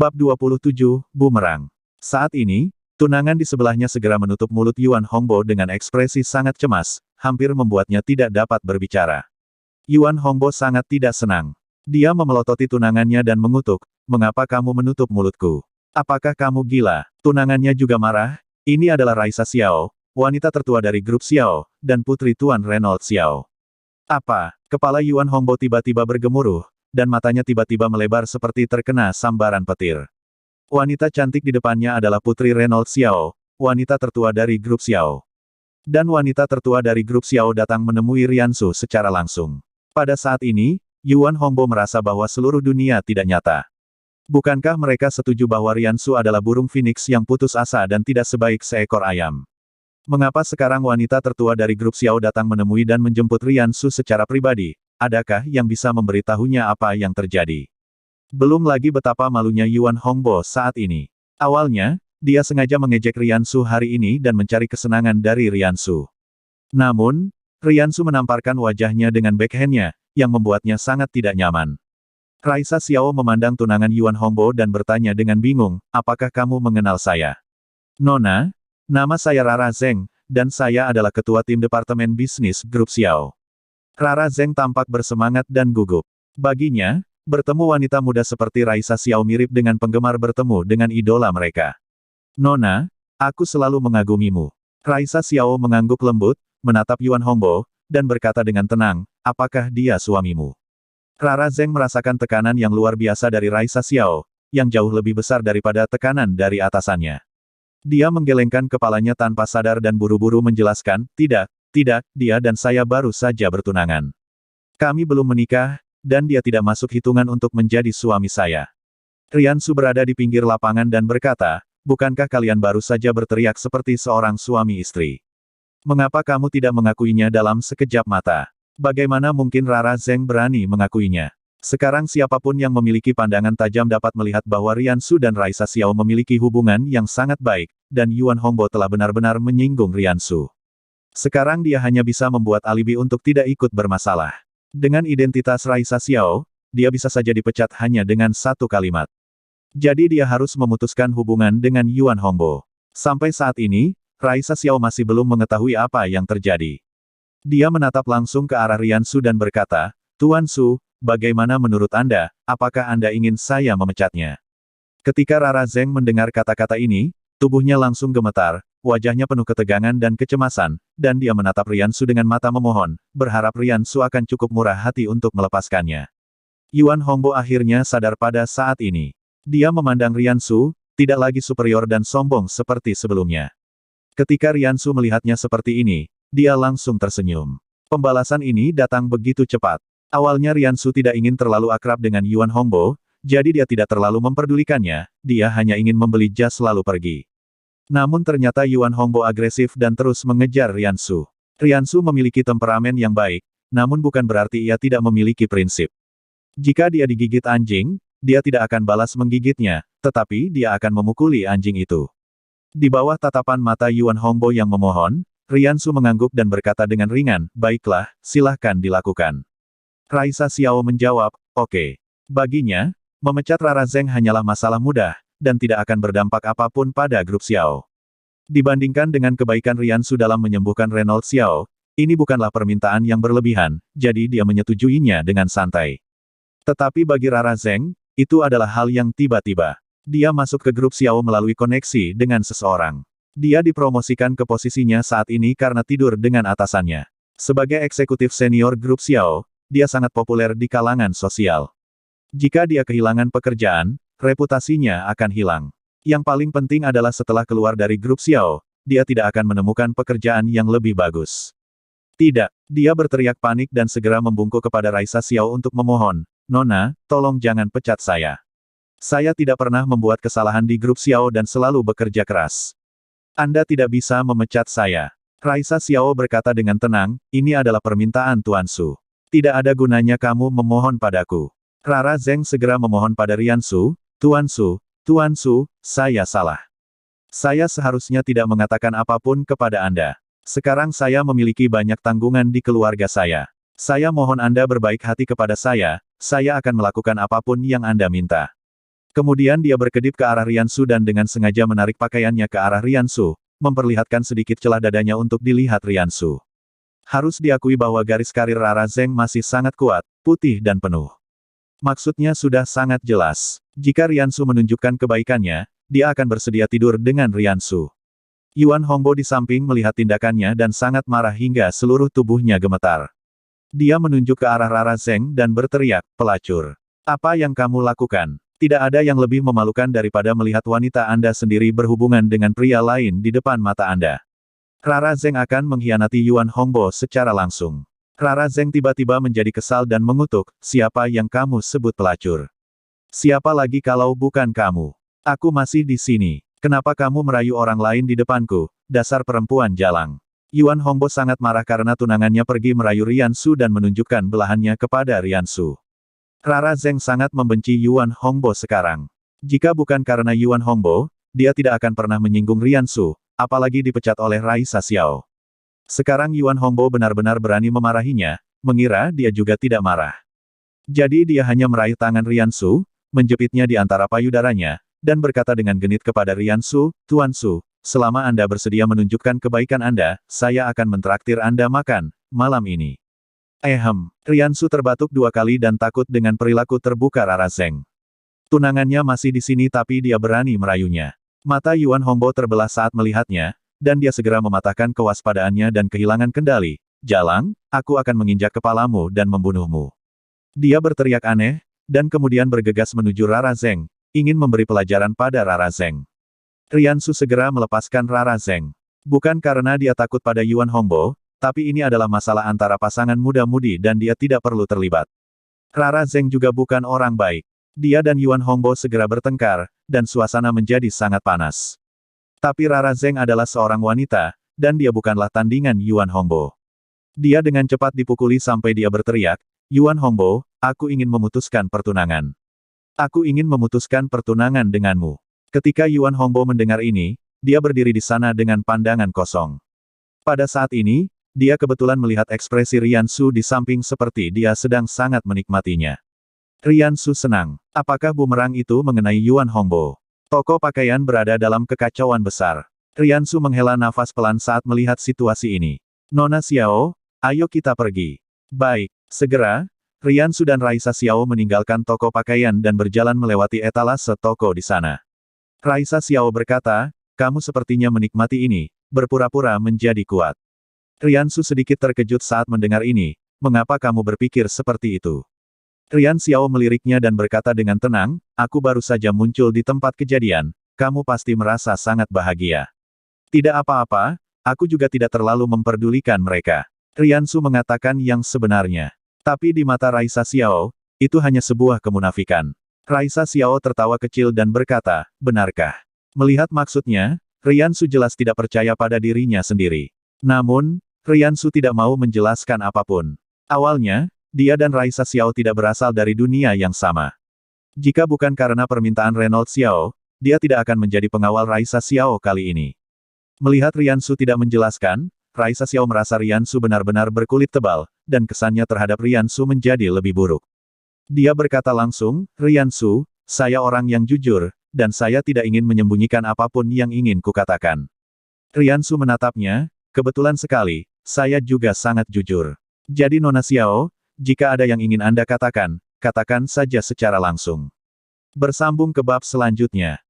Bab 27, Bumerang. Saat ini, tunangan di sebelahnya segera menutup mulut Yuan Hongbo dengan ekspresi sangat cemas, hampir membuatnya tidak dapat berbicara. Yuan Hongbo sangat tidak senang. Dia memelototi tunangannya dan mengutuk, "Mengapa kamu menutup mulutku? Apakah kamu gila?" Tunangannya juga marah. Ini adalah Raisa Xiao, wanita tertua dari grup Xiao, dan putri Tuan Renaud Xiao. Apa? Kepala Yuan Hongbo tiba-tiba bergemuruh, dan matanya tiba-tiba melebar seperti terkena sambaran petir. Wanita cantik di depannya adalah putri Renaud Xiao, wanita tertua dari grup Xiao. Dan wanita tertua dari grup Xiao datang menemui Riansu secara langsung. Pada saat ini, Yuan Hongbo merasa bahwa seluruh dunia tidak nyata. Bukankah mereka setuju bahwa Riansu adalah burung phoenix yang putus asa dan tidak sebaik seekor ayam? Mengapa sekarang wanita tertua dari grup Xiao datang menemui dan menjemput Riansu secara pribadi? Adakah yang bisa memberitahunya apa yang terjadi? Belum lagi betapa malunya Yuan Hongbo saat ini. Awalnya, dia sengaja mengejek Riansu hari ini dan mencari kesenangan dari Riansu. Namun, Riansu menamparkan wajahnya dengan backhand-nya, yang membuatnya sangat tidak nyaman. Raisa Xiao memandang tunangan Yuan Hongbo dan bertanya dengan bingung, "Apakah kamu mengenal saya?" "Nona, nama saya Rara Zeng, dan saya adalah ketua tim departemen bisnis grup Xiao." Rara Zeng tampak bersemangat dan gugup. Baginya, bertemu wanita muda seperti Raisa Xiao mirip dengan penggemar bertemu dengan idola mereka. "Nona, aku selalu mengagumimu." Raisa Xiao mengangguk lembut, menatap Yuan Hongbo, dan berkata dengan tenang, "Apakah dia suamimu?" Rara Zeng merasakan tekanan yang luar biasa dari Raisa Xiao, yang jauh lebih besar daripada tekanan dari atasannya. Dia menggelengkan kepalanya tanpa sadar dan buru-buru menjelaskan, "Tidak, tidak, dia dan saya baru saja bertunangan. Kami belum menikah, dan dia tidak masuk hitungan untuk menjadi suami saya." Riansu berada di pinggir lapangan dan berkata, "Bukankah kalian baru saja berteriak seperti seorang suami istri? Mengapa kamu tidak mengakuinya dalam sekejap mata? Bagaimana mungkin Rara Zeng berani mengakuinya?" Sekarang siapapun yang memiliki pandangan tajam dapat melihat bahwa Riansu dan Raisa Xiao memiliki hubungan yang sangat baik, dan Yuan Hongbo telah benar-benar menyinggung Riansu. Sekarang dia hanya bisa membuat alibi untuk tidak ikut bermasalah. Dengan identitas Raisa Xiao, dia bisa saja dipecat hanya dengan satu kalimat. Jadi dia harus memutuskan hubungan dengan Yuan Hongbo. Sampai saat ini, Raisa Xiao masih belum mengetahui apa yang terjadi. Dia menatap langsung ke arah Riansu dan berkata, "Tuan Su, bagaimana menurut Anda, apakah Anda ingin saya memecatnya?" Ketika Rara Zeng mendengar kata-kata ini, tubuhnya langsung gemetar, wajahnya penuh ketegangan dan kecemasan, dan dia menatap Riansu dengan mata memohon, berharap Riansu akan cukup murah hati untuk melepaskannya. Yuan Hongbo akhirnya sadar pada saat ini. Dia memandang Riansu, tidak lagi superior dan sombong seperti sebelumnya. Ketika Riansu melihatnya seperti ini, dia langsung tersenyum. Pembalasan ini datang begitu cepat. Awalnya Riansu tidak ingin terlalu akrab dengan Yuan Hongbo, jadi dia tidak terlalu memperdulikannya, dia hanya ingin membeli jas lalu pergi. Namun ternyata Yuan Hongbo agresif dan terus mengejar Riansu. Riansu memiliki temperamen yang baik, namun bukan berarti ia tidak memiliki prinsip. Jika dia digigit anjing, dia tidak akan balas menggigitnya, tetapi dia akan memukuli anjing itu. Di bawah tatapan mata Yuan Hongbo yang memohon, Riansu mengangguk dan berkata dengan ringan, "Baiklah, silahkan dilakukan." Raisa Xiao menjawab, "Oke." Baginya, memecat Rara Zeng hanyalah masalah mudah, dan tidak akan berdampak apapun pada grup Xiao. Dibandingkan dengan kebaikan Riansu dalam menyembuhkan Renaud Xiao, ini bukanlah permintaan yang berlebihan, jadi dia menyetujuinya dengan santai. Tetapi bagi Rara Zeng, itu adalah hal yang tiba-tiba. Dia masuk ke grup Xiao melalui koneksi dengan seseorang. Dia dipromosikan ke posisinya saat ini karena tidur dengan atasannya. Sebagai eksekutif senior grup Xiao, dia sangat populer di kalangan sosial. Jika dia kehilangan pekerjaan, reputasinya akan hilang. Yang paling penting adalah setelah keluar dari grup Xiao, dia tidak akan menemukan pekerjaan yang lebih bagus. Tidak, dia berteriak panik dan segera membungkuk kepada Raisa Xiao untuk memohon, "Nona, tolong jangan pecat saya. Saya tidak pernah membuat kesalahan di grup Xiao dan selalu bekerja keras. Anda tidak bisa memecat saya." Raisa Xiao berkata dengan tenang, "Ini adalah permintaan Tuan Su. Tidak ada gunanya kamu memohon padaku." Rara Zeng segera memohon pada Riansu, Tuan Su, saya salah. Saya seharusnya tidak mengatakan apapun kepada Anda. Sekarang saya memiliki banyak tanggungan di keluarga saya. Saya mohon Anda berbaik hati kepada saya akan melakukan apapun yang Anda minta." Kemudian dia berkedip ke arah Riansu dan dengan sengaja menarik pakaiannya ke arah Riansu, memperlihatkan sedikit celah dadanya untuk dilihat Riansu. Harus diakui bahwa garis karir Rara Zeng masih sangat kuat, putih dan penuh. Maksudnya sudah sangat jelas. Jika Riansu menunjukkan kebaikannya, dia akan bersedia tidur dengan Riansu. Yuan Hongbo di samping melihat tindakannya dan sangat marah hingga seluruh tubuhnya gemetar. Dia menunjuk ke arah Rara Zeng dan berteriak, pelacur. Apa yang kamu lakukan? Tidak ada yang lebih memalukan daripada melihat wanita Anda sendiri berhubungan dengan pria lain di depan mata Anda. Rara Zeng akan mengkhianati Yuan Hongbo secara langsung. Rara Zeng tiba-tiba menjadi kesal dan mengutuk, siapa yang kamu sebut pelacur? Siapa lagi kalau bukan kamu? Aku masih di sini. Kenapa kamu merayu orang lain di depanku, dasar perempuan jalang? Yuan Hongbo sangat marah karena tunangannya pergi merayu Riansu dan menunjukkan belahannya kepada Riansu. Rara Zeng sangat membenci Yuan Hongbo sekarang. Jika bukan karena Yuan Hongbo, dia tidak akan pernah menyinggung Riansu, apalagi dipecat oleh Raisa Xiao. Sekarang Yuan Hongbo benar-benar berani memarahinya, mengira dia juga tidak marah. Jadi dia hanya meraih tangan Riansu, menjepitnya di antara payudaranya, dan berkata dengan genit kepada Riansu, Tuan Su, selama Anda bersedia menunjukkan kebaikan Anda, saya akan mentraktir Anda makan, malam ini. Riansu terbatuk 2 kali dan takut dengan perilaku terbuka Rara Zeng. Tunangannya masih di sini tapi dia berani merayunya. Mata Yuan Hongbo terbelah saat melihatnya, dan dia segera mematahkan kewaspadaannya dan kehilangan kendali. Jalang, aku akan menginjak kepalamu dan membunuhmu. Dia berteriak aneh, dan kemudian bergegas menuju Rara Zeng, ingin memberi pelajaran pada Rara Zeng. Riansu segera melepaskan Rara Zeng. Bukan karena dia takut pada Yuan Hongbo, tapi ini adalah masalah antara pasangan muda-mudi dan dia tidak perlu terlibat. Rara Zeng juga bukan orang baik. Dia dan Yuan Hongbo segera bertengkar, dan suasana menjadi sangat panas. Tapi Rara Zeng adalah seorang wanita, dan dia bukanlah tandingan Yuan Hongbo. Dia dengan cepat dipukuli sampai dia berteriak, Yuan Hongbo, aku ingin memutuskan pertunangan. Aku ingin memutuskan pertunangan denganmu. Ketika Yuan Hongbo mendengar ini, dia berdiri di sana dengan pandangan kosong. Pada saat ini, dia kebetulan melihat ekspresi Riansu di samping seperti dia sedang sangat menikmatinya. Riansu senang. Apakah bumerang itu mengenai Yuan Hongbo? Toko pakaian berada dalam kekacauan besar. Riansu menghela nafas pelan saat melihat situasi ini. Nona Xiao, ayo kita pergi. Baik, segera, Riansu dan Raisa Xiao meninggalkan toko pakaian dan berjalan melewati etalase toko di sana. Raisa Xiao berkata, kamu sepertinya menikmati ini, berpura-pura menjadi kuat. Riansu sedikit terkejut saat mendengar ini, mengapa kamu berpikir seperti itu? Rian Xiao meliriknya dan berkata dengan tenang, aku baru saja muncul di tempat kejadian, kamu pasti merasa sangat bahagia. Tidak apa-apa, aku juga tidak terlalu memperdulikan mereka. Riansu mengatakan yang sebenarnya. Tapi di mata Raisa Xiao, itu hanya sebuah kemunafikan. Raisa Xiao tertawa kecil dan berkata, benarkah? Melihat maksudnya, Riansu jelas tidak percaya pada dirinya sendiri. Namun, Riansu tidak mau menjelaskan apapun. Awalnya, dia dan Raisa Xiao tidak berasal dari dunia yang sama. Jika bukan karena permintaan Renault Xiao, dia tidak akan menjadi pengawal Raisa Xiao kali ini. Melihat Riansu tidak menjelaskan, Raisa Xiao merasa Riansu benar-benar berkulit tebal, dan kesannya terhadap Riansu menjadi lebih buruk. Dia berkata langsung, Riansu, saya orang yang jujur, dan saya tidak ingin menyembunyikan apapun yang ingin kukatakan. Riansu menatapnya, kebetulan sekali, saya juga sangat jujur. Jadi Nona Xiao, jika ada yang ingin Anda katakan, katakan saja secara langsung. Bersambung ke bab selanjutnya.